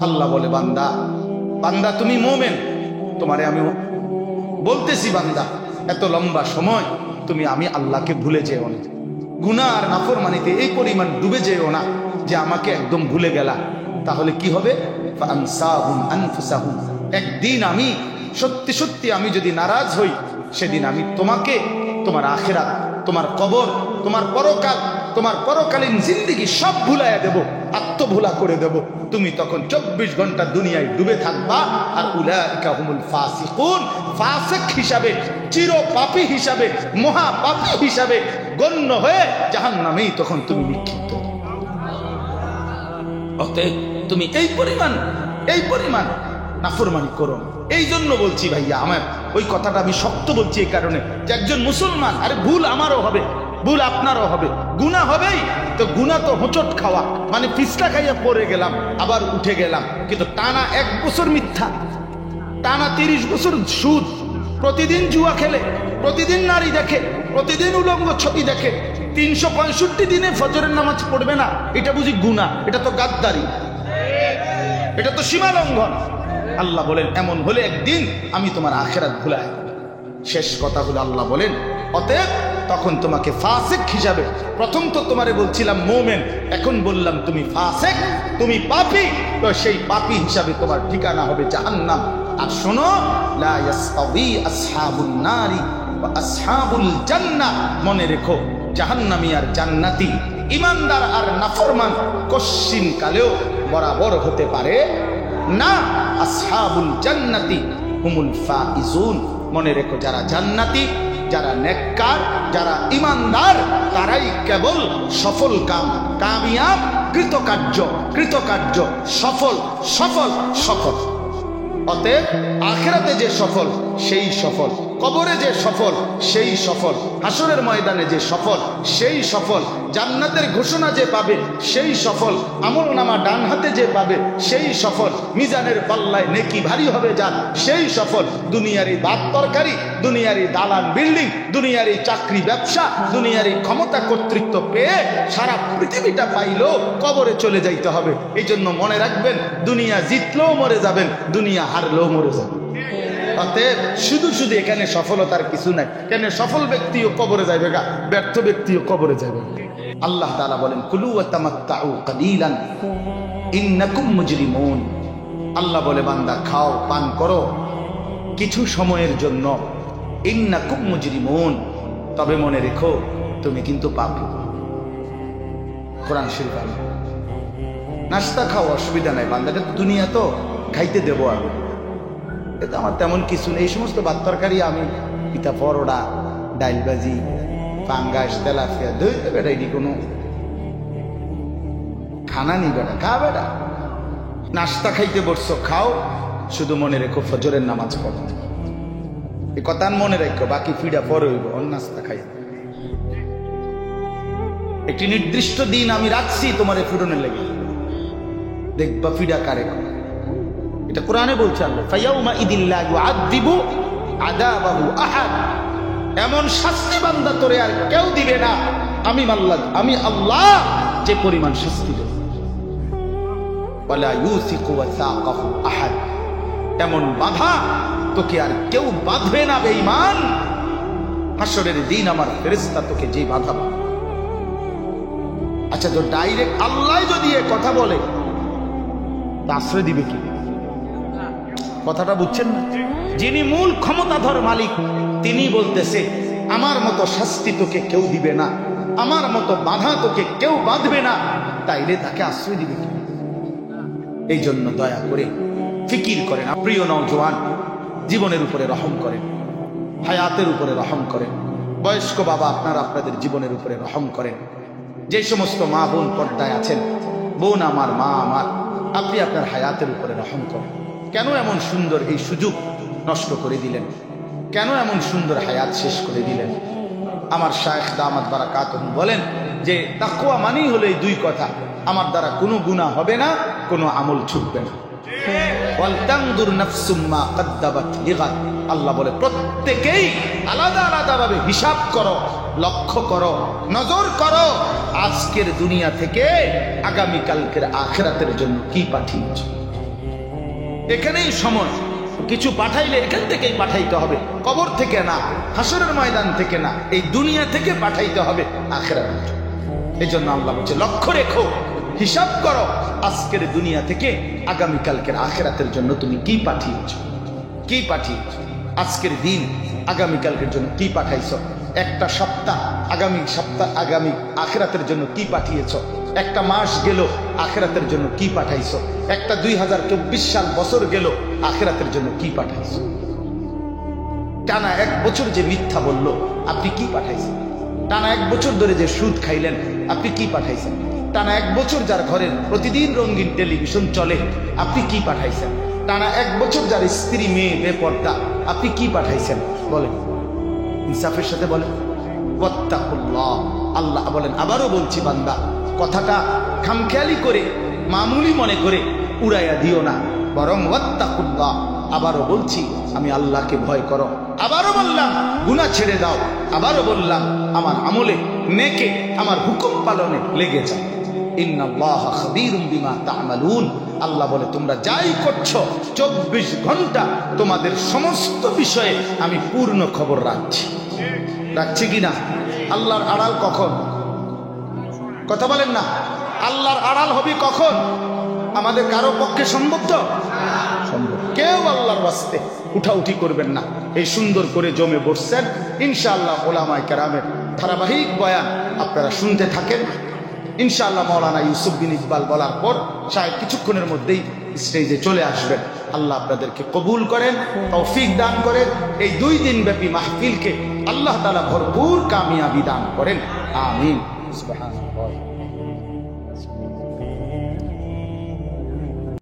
আল্লাহ বলে, বান্দা বান্দা তুমি মোমেন, তোমারে আমি বলতেছি বান্দা, এত লম্বা সময় তুমি আমি আল্লাহকে ভুলে যেও না। গুনাহ আর নাফরমানিতে এই পরিমাণ ডুবে যেও না যে আমাকে একদম ভুলে গেলা। তাহলে কি হবে? ফাআনসাহুম আনফুসাহুম। একদিন আমি সত্যি সত্যি আমি যদি নারাজ হই, সেদিন আমি তোমাকে, তোমার আখিরাত, তোমার কবর, তোমার পরকাল, তোমার পরকালীন জিন্দেগি সব ভুলাইয়া দেব, আত্মভুলা করে দেব। তুমি তখন 24 ঘন্টা দুনিয়ায় ডুবে থাকবা। আর উলাইকা হুমুল ফাসিকুন, ফাসিক হিসাবে, চির পাপী হিসাবে, মহা পাপী হিসাবে গণ্য হয়ে জাহান্নামেই তখন তুমি নিক্ষিপ্ত। অতএব তুমি এই পরিমাণ নাফরমানি করো। এই জন্য বলছি ভাইয়া, আমার ওই কথাটা আমি শক্ত বলছি এই কারণে যে একজন মুসলমান, আরে ভুল আমারও হবে, ভুল আপনারও হবে, গুনাহ হবেই। তো গুনাহ তো হোঁচট খাওয়া, মানে পিছলা খাইয়া পড়ে গেলাম আবার উঠে গেলাম, কিন্তু টানা 1 বছর মিথ্যা, টানা 30 বছর সুদ, প্রতিদিন জুয়া খেলে, প্রতিদিন নারী দেখে, প্রতিদিন উলঙ্গ ছবি দেখে, 365 দিনে ফজরের নামাজ পড়বে না, এটা বুঝি গুনাহ? এটা তো গাদ্দারি, এটা তো সীমা লঙ্ঘন। আল্লাহ বলেন, এমন হলে একদিন আমি তোমার আখিরাত ভুলাই। শেষ কথা হলো আল্লাহ বলেন, অতএব তখন তোমাকে ফাসিক হিসাবে, প্রথম তো তোমারে বলছিলাম মোমেন, এখন বললাম তুমি ফাসিক, তুমি পাপী, তো সেই পাপী হিসাবে তোমার ঠিকানা হবে জাহান্নাম। আর শোনো, লা ইয়াস্তাবি আসহাবুন নারি ওয়া আসহাবুল জান্নাহ, মনে রেখো জাহান্নামী আর জান্নাতি, ঈমানদার আর নাফরমান কশিন কালেও বরাবর হতে পারে না। আসহাবুল জান্নাতি হুমুল ফাইজুন, মনে রেখো যারা জান্নাতি, যারা নেককার, যারা ঈমানদার, তারাই কেবল সফল কামিয়াব, কৃতকার্য, সফল। অতএব আখিরাতে যে সফল সেই সফল, কবরে যে সফল সেই সফল, হাসরের ময়দানে যে সফল সেই সফল, জান্নাতের ঘোষণা যে পাবে সেই সফল, আমলনামা ডান হাতে যে পাবে সেই সফল, মিজানের পাল্লায় নেকি ভারী হবে যার সেই সফল। দুনিয়ারই ভাত তরকারি, দুনিয়ারই দালান বিল্ডিং, দুনিয়ারই চাকরি ব্যবসা, দুনিয়ারই ক্ষমতা কর্তৃত্ব পেয়ে সারা পৃথিবীটা পাইলেও কবরে চলে যাইতে হবে। এই জন্য মনে রাখবেন, দুনিয়া জিতলেও মরে যাবেন, দুনিয়া হারলেও মরে যাবেন। অতএব শুধু এখানে সফলতার কিছু নাই। কেন? সফল ব্যক্তিও কবরে যাইবে গা, ব্যর্থ ব্যক্তিও কবরে যাবে। আল্লাহ তাআলা বলেন, কুলু ওয়া তামাত্তাউ কালিলান ইন্নাকুম মুজরিমুন। আল্লাহ বলে, বান্দা খাও, পান করো কিছু সময়ের জন্য, ইন্নাকুম মুজরিমুন, তবে মনে রেখো তুমি কিন্তু পাপী। কোরআন শরীফ। নাস্তা খাও, অসুবিধা নাই, বান্দাকে তো দুনিয়া তো খাইতে দেবো আমি, এটা আমার তেমন কিছু নেই। এই সমস্ত ভাত তরকারি আমি পিঠা, পরোটা, ডাইলবাজি, পাঙ্গাস, তেলাপিয়া, দই বেটা, এটি কোনো খানা নি বেটা, খা বেটা। নাস্তা খাইতে বসছো, খাও, শুধু মনে রেখো ফজরের নামাজ পড়ো। এই কথা মনে রেখো, বাকি ফিডা পরে হইব, নাস্তা খাই। একটি নির্দিষ্ট দিন আমি রাখছি তোমার ফিরনের লেগে, দেখবা ফিডা কারে। এটা কোরআনে বলছে আল্লাহ, ফায়াউমা ইদিল লা ইউআযিবু আযাবাহু আহাদ, এমন শাস্তি বান্দা তোরে আর কেউ দিবে না, আমি আল্লাহ যে পরিমাণ শাস্তি দেব। ওয়ালা ইউসিকু ওয়াসাকাহু আহাদ, এমন বাধা তোকে আর কেউ বাঁধবে না বেঈমান। হাসরের দিন আমার ফেরেশতা তোকে যে বাধা। আচ্ছা, তো ডাইরেক্ট আল্লাহ যদি এ কথা বলে, তা আশ্রয় দিবে কি? কথাটা বুঝছেন না? যিনি মূল ক্ষমতাধর মালিক, তিনি বলতেছে আমার মতো শাস্তি তোকে কেউ দিবে না, আমার মতো বাধা তোকে কেউ বাঁধবে না, তাইলে তাকে আশ্রয় দিবে কি? এই জন্য দয়া করে ফিকির করেন, প্রিয় নওজোয়ান, জীবনের উপরে রহম করেন, হায়াতের উপরে রহম করেন। বয়স্ক বাবা, আপনারা আপনাদের জীবনের উপরে রহম করেন। যে সমস্ত মা বোন পর্দায় আছেন, বোন আমার, মা আমার, আপনি আপনার হায়াতের উপরে রহম করেন। কেন এমন সুন্দর এই সুযোগ নষ্ট করে দিলেন? কেন এমন সুন্দর হায়াত শেষ করে দিলেন? আমার শায়েখ দামাত বারাকাতুহু বলেন যে তাকওয়া মানেই হলো এই দুই কথা, আমার দ্বারা কোনো গুনাহ হবে না, কোনো আমল ছুটবে না। ওয়াল তানদুর নাফসুম মা কদ্দাবাত লিগাদ, আল্লাহ বলে প্রত্যেকেই আলাদা আলাদা ভাবে হিসাব করো, লক্ষ্য করো, নজর করো, আজকের দুনিয়া থেকে আগামীকালকের আখিরাতের জন্য কি পাঠিয়েছো। এখানেই সময়। কিছু পাঠাইলে এখান থেকেই পাঠাইতে হবে, কবর থেকে না, হাসরের ময়দান থেকে না, এই দুনিয়া থেকে পাঠাইতে হবে আখিরাত। এই জন্য আল্লাহ বলছে লক্ষ্য রেখো, হিসাব করো আজকের দুনিয়া থেকে আগামীকালকের আখিরাতের জন্য তুমি কি পাঠিয়েছ, কি পাঠিয়েছ। আজকের দিন আগামীকালকের জন্য কি পাঠাইছ, একটা সপ্তাহ আগামী আখিরাতের জন্য কি পাঠিয়েছ, একটা মাস গেল আখিরাতের জন্য কি পাঠাইছ, একটা 2024 সাল বছর গেল আখিরাতের জন্য কি পাঠাইছ। টানা 1 বছর যে মিথ্যা বলল আপনি কি পাঠাইছেন, টানা 1 বছর ধরে যে সুদ খাইলেন আপনি কি পাঠাইছেন, টানা 1 বছর যার ঘরের প্রতিদিন রঙিন টেলিভিশন চলে আপনি কি পাঠাইছেন, টানা 1 বছর যার স্ত্রী মেয়ে বেপর্দা আপনি কি পাঠাইছেন, বলেন ইনসাফের সাথে বলেন। ওয়াত্তাকুল্লাহ, আল্লাহ বলেন আবারও বলছি বান্দা, কথাটা খামখেয়ালি করে মামুলি মনে করে উড়াইয়া দিও না, বরং ওয়াত্তাকুল্লাহ, আবারও বলছি আমি আল্লাহকে ভয় করো। আবারও বললাম গুনাহ ছেড়ে দাও, আবারও বললাম আমার আমলে নেকে আমার হুকুম পালনে লেগে যাও। ইন্নাল্লাহা খাবীরুম বিমা তা'মালুন, আল্লাহ বলে তোমরা যাই করছো 24 ঘন্টা তোমাদের সমস্ত বিষয়ে আমি পূর্ণ খবর রাখছি। রাখছি কিনা? আল্লাহর আড়াল কখন? কথা বলেন না। আল্লাহর আড়াল হবে কখন? আমাদের কারো পক্ষে সম্ভব তো? সম্ভব। কেউ আল্লাহর ওয়াস্তে উঠাউঠি করবেন না। এই সুন্দর করে জমে বসছেন, ইনশাআল্লাহ ওলামায়ে কেরামের ধারাবাহিক বয়ান আপনারা শুনতে থাকেন। ইনশাআল্লাহ মাওলানা ইউসুফ বিন ইকবাল বলার পর শায়দ কিছুক্ষণের মধ্যেই স্টেজে চলে আসবেন। আল্লাহ আপনাদেরকে কবুল করেন, তৌফিক দান করেন। এই 2 দিন ব্যাপী মাহফিলকে আল্লাহ তাআলা ভরপুর কামিয়াবি দান করেন। আমিন। সুবহানাল্লাহ।